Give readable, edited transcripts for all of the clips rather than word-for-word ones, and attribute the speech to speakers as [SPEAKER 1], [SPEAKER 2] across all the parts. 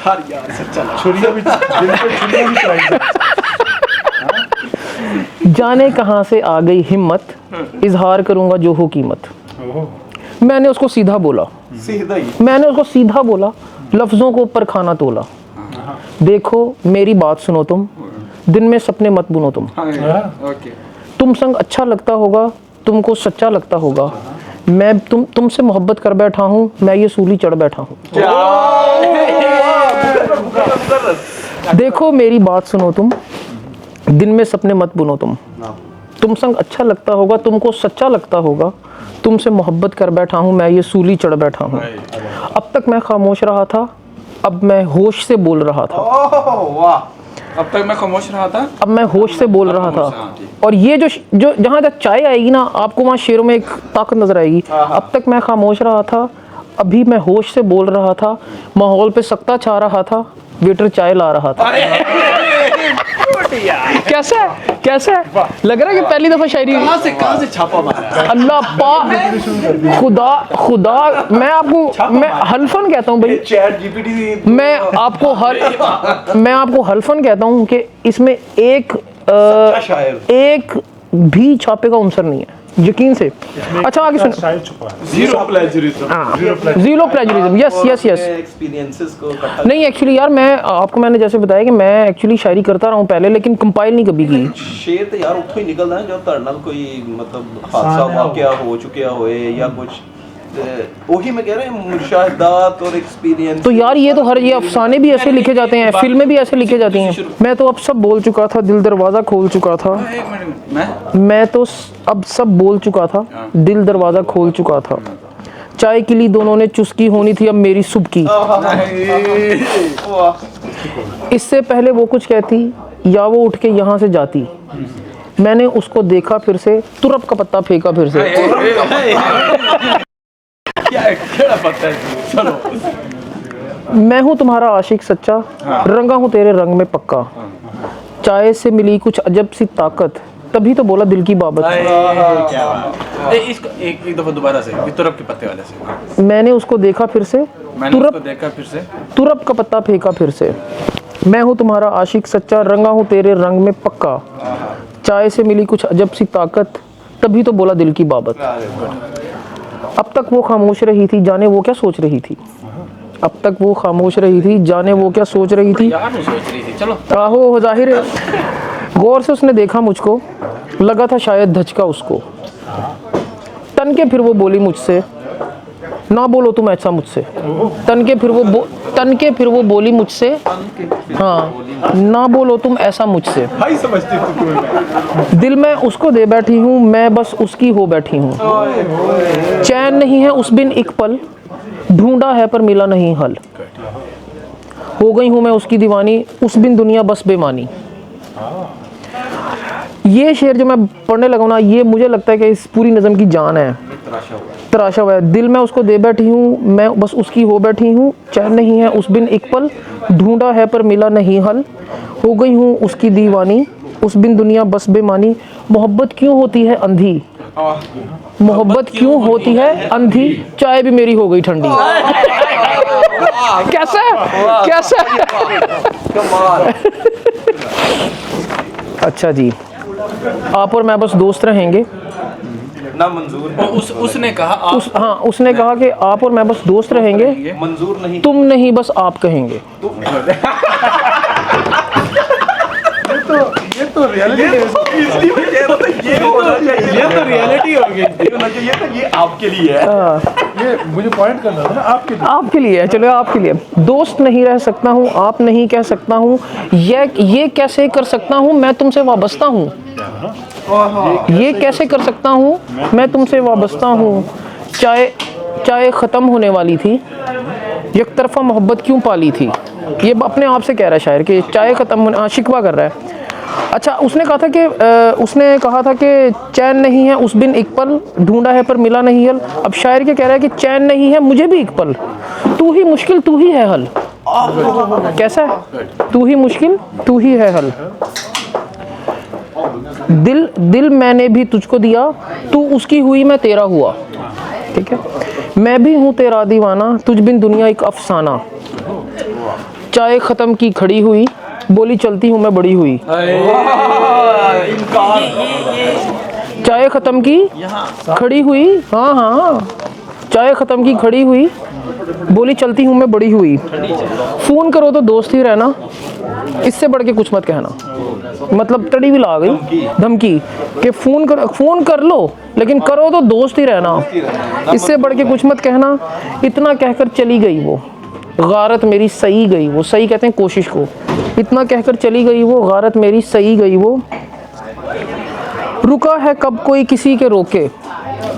[SPEAKER 1] हर यार सच्चा लगा
[SPEAKER 2] छुरिया भी दिल पे छुरिया भी चलाई जाए।
[SPEAKER 3] जाने कहाँ से आ गई हिम्मत, इजहार करूंगा जो हो कीमत।
[SPEAKER 2] ओहो,
[SPEAKER 3] मैंने उसको सीधा बोला,
[SPEAKER 1] सीधा ही
[SPEAKER 3] मैंने उसको सीधा बोला, लफ्ज़ों को ऊपर खाना तोला। देखो मेरी बात सुनो तुम, दिन में सपने मत बुनो तुम।
[SPEAKER 1] ओके
[SPEAKER 3] तुम संग अच्छा लगता होगा, तुमको सच्चा लगता होगा। मैं तुमसे मोहब्बत कर बैठा हूँ, मैं ये सूली चढ़ बैठा हूँ। देखो मेरी बात सुनो तुम, दिन में सपने मत बुनो तुम। तुम संग अच्छा लगता होगा, तुमको सच्चा लगता होगा। तुमसे मोहब्बत कर बैठा हूँ, मैं ये सूली चढ़ बैठा हूँ। अब तक मैं खामोश रहा था, अब मैं होश से बोल रहा था।
[SPEAKER 1] वाह अब तक मैं खामोश रहा था
[SPEAKER 3] अब मैं होश से बोल रहा था। और ये जो जहाँ तक चाय आएगी ना, आपको वहाँ शेरों में एक ताकत नजर आएगी। अब तक मैं खामोश रहा था, अभी मैं होश से बोल रहा था। माहौल पे सख्ता छा रहा था, वेटर चाय ला रहा था। कैसा है, कैसा है? लग रहा है कि पहली दफा शायरी।
[SPEAKER 1] कहाँ से छापा मारा
[SPEAKER 3] अल्लाह पाक, खुदा मैं हल्फन कहता हूँ भाई,
[SPEAKER 1] चैट जीपीटी
[SPEAKER 3] मैं आपको हल्फन कहता हूँ कि इसमें एक भी छापे का अंसर नहीं है, यकीन से। अच्छा आगे सुन।
[SPEAKER 2] शायद छुपा है।
[SPEAKER 1] Zero plagiarism
[SPEAKER 3] zero plagiarism, yes
[SPEAKER 1] experiences को इकट्ठा
[SPEAKER 3] नहीं एक्चुअली यार, मैंने जैसे बताया कि मैं एक्चुअली शायरी करता रहा हूँ पहले, लेकिन कंपाइल नहीं कभी की।
[SPEAKER 1] शेर तो यार उत्थों ही निकलदा है जो ਤੁਹਾਡੇ ਨਾਲ कोई मतलब हादसा वाकया हो चुका होए या कुछ वही मैं कह रहा हूँ मुशाहदात और एक्सपीरियंस।
[SPEAKER 3] तो यार ये अफसाने भी ऐसे लिखे जाते हैं, फिल्में भी ऐसे लिखे जाती हैं। मैं तो अब सब बोल चुका था, दिल दरवाज़ा खोल चुका था। मैं तो अब सब बोल चुका था, दिल दरवाज़ा खोल चुका था। चाय के लिए दोनों ने चुस्की होनी थी अब मेरी सुबह की। इससे पहले वो कुछ कहती या वो उठ के यहाँ से जाती, मैंने उसको देखा फिर से, तुरप का पत्ता फेंका फिर से।
[SPEAKER 1] क्या पता है चलो
[SPEAKER 3] मैं हूँ तुम्हारा आशिक सच्चा, रंगा हूँ तेरे रंग में पक्का। चाय से मिली कुछ अजब सी ताकत, तभी तो बोला दिल की बाबत।
[SPEAKER 1] क्या बात है। इसको एक दफा दोबारा से तुरप के पत्ते वाले से।
[SPEAKER 3] मैंने उसको देखा फिर से, तुरप का पत्ता फेंका फिर से। मैं हूँ तुम्हारा आशिक सच्चा, रंगा हूँ तेरे रंग में पक्का। चाय से मिली कुछ अजब सी ताकत, तभी तो बोला दिल की बाबत। अब तक वो खामोश रही थी, जाने वो क्या सोच रही थी। अब तक वो खामोश रही थी, जाने वो क्या सोच रही थी।
[SPEAKER 1] चलो
[SPEAKER 3] आहो जाहिर है, गौर से उसने देखा मुझको, लगा था शायद धचका उसको। तन के फिर वो बोली मुझसे, ना बोलो तुम ऐसा मुझसे। तन के फिर वो बोली मुझसे, हाँ ना बोलो तुम ऐसा मुझसे।
[SPEAKER 1] भाई समझती हूँ तुम्हें
[SPEAKER 3] दिल में उसको दे बैठी हूँ, मैं बस उसकी हो बैठी हूँ। चैन नहीं है उस बिन एक पल, ढूंढा है पर मिला नहीं हल। हो गई हूँ मैं उसकी दीवानी, उस बिन दुनिया बस बेमानी। ये शेर जो मैं पढ़ने लगा ना, ये मुझे लगता है कि इस पूरी नज़म की जान है, तराशा हुआ है। दिल में उसको दे बैठी हूँ, मैं बस उसकी हो बैठी हूँ। चैन नहीं है उस बिन एक पल, ढूंढा है पर मिला नहीं हल। हो गई हूँ उसकी दीवानी, उस बिन दुनिया बस बेमानी। मोहब्बत क्यों होती है अंधी, मोहब्बत क्यों होती है अंधी, चाय भी मेरी हो गई ठंडी। कैसा है, कैसा है? अच्छा जी, आप और मैं बस दोस्त रहेंगे
[SPEAKER 1] ना मंजूर। उसने कहा
[SPEAKER 3] उसने कहा कि आप और मैं बस दोस्त रहेंगे,
[SPEAKER 1] मंजूर नहीं,
[SPEAKER 3] तुम नहीं बस आप कहेंगे।
[SPEAKER 2] ये तो रियलिटी है।
[SPEAKER 1] इसलिए मैं कह रहा था ये होना चाहिए, ये तो रियलिटी हो गई। ये आपके लिए है।
[SPEAKER 2] ये मुझे पॉइंट करना था ना,
[SPEAKER 3] आपके लिए है, चलो आपके लिए। दोस्त नहीं रह सकता हूँ, आप नहीं कह सकता हूँ, ये कैसे कर सकता हूँ, मैं तुमसे वाबस्ता हूँ। ये कैसे कर सकता हूँ, मैं तुमसे वाबस्ता हूँ। चाय ख़त्म होने वाली थी, एक तरफा मोहब्बत क्यों पाली थी। ये अपने आप से कह रहा है शायर कि चाय ख़त्म होने, शिकवा कर रहा है। अच्छा, उसने कहा था कि चैन नहीं है उस बिन एक पल, ढूंढा है पर मिला नहीं हल। अब शायर क्या कह रहा है कि चैन नहीं है मुझे भी एक पल, तू ही मुश्किल तू ही है हल। कैसा है, तू ही मुश्किल तू ही है हल। दिल मैंने भी तुझको दिया, तू उसकी हुई मैं तेरा हुआ। ठीक है, मैं भी हूँ तेरा दीवाना, तुझ बिन दुनिया एक अफसाना। चाय ख़त्म की खड़ी हुई, बोली चलती हूँ मैं बड़ी हुई। चाय ख़त्म की खड़ी हुई, हाँ हाँ, चाय ख़त्म की खड़ी हुई, बोली चलती हूँ मैं बड़ी हुई। फ़ोन करो तो दोस्त ही रहना, इससे बढ़ के कुछ मत कहना। मतलब तड़ी भी ला गई धमकी कि फ़ोन कर लो लेकिन करो तो दोस्त ही रहना, इससे बढ़ के कुछ मत कहना। इतना कहकर चली गई वो, गारत मेरी सही गई वो, सही कहते हैं कोशिश को। इतना कहकर चली गई वो, गारत मेरी सही गई वो। रुका है कब कोई किसी के रोके,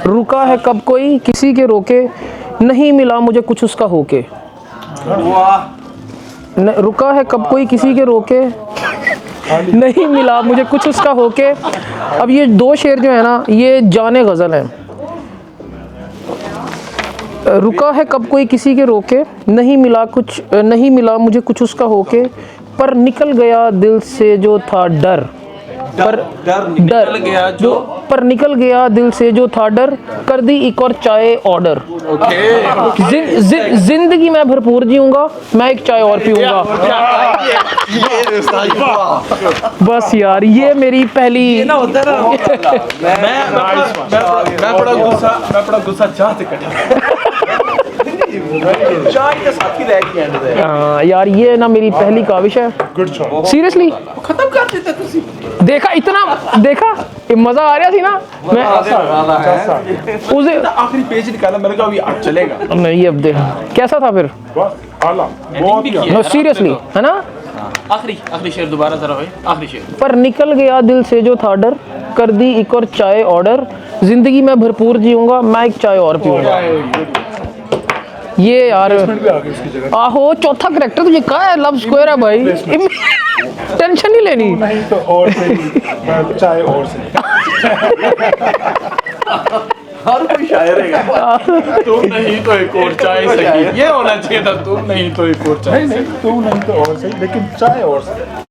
[SPEAKER 3] रुका है कब कोई किसी के रोके, नहीं मिला मुझे कुछ उसका होके। रुका है कब कोई किसी के रोके, नहीं मिला मुझे कुछ उसका होके। अब ये दो शेर जो है ना, ये जाने गज़ल हैं। रुका है कब कोई किसी के रोके, नहीं मिला मुझे कुछ उसका होके, पर निकल गया दिल से जो था डर, पर निकल गया दिल से जो था डर, कर दी एक और चाय ऑर्डर। जिंदगी में भरपूर जीऊंगा, मैं एक चाय और पीऊंगा। बस यार ये मेरी पहली
[SPEAKER 1] ना होता है
[SPEAKER 4] मैं बड़ा गुस्सा चाह से
[SPEAKER 1] चाय के साथ ही रह के एंड दे।
[SPEAKER 3] हाँ यार ये ना मेरी पहली काविश है।
[SPEAKER 2] Good shot.
[SPEAKER 3] सीरियसली
[SPEAKER 1] खत्म कर देते तुसी।
[SPEAKER 3] देखा, इतना देखा, ये मजा आ रहा थी ना। मैं उसे
[SPEAKER 4] आखिरी पेज निकाला, मैंने कहा अभी आज चलेगा
[SPEAKER 3] नहीं, अब देख कैसा था फिर।
[SPEAKER 2] बस आला बहुत ही
[SPEAKER 3] नो सीरियसली है ना।
[SPEAKER 4] आखिरी शेर दोबारा जरा भाई, आखिरी शेर।
[SPEAKER 3] पर निकल गया दिल से जो था डर, कर दी एक और चाय ऑर्डर, जिंदगी में भरपूर जीऊंगा, मैं एक चाय और पीऊंगा। ये यार
[SPEAKER 2] भी आ गई उसकी जगह।
[SPEAKER 3] आहो चौथा करेक्टर तुझे कहा है, लव स्क्वायर है भाई, टेंशन नहीं लेनी।
[SPEAKER 2] नहीं तो और से चाय और से
[SPEAKER 1] हर कोई शायर है।
[SPEAKER 4] तुम नहीं तो एक और चाय सही, ये होना चाहिए था, तुम नहीं तो एक और चाय।
[SPEAKER 2] नहीं तू नहीं तो और सही, लेकिन चाय और से।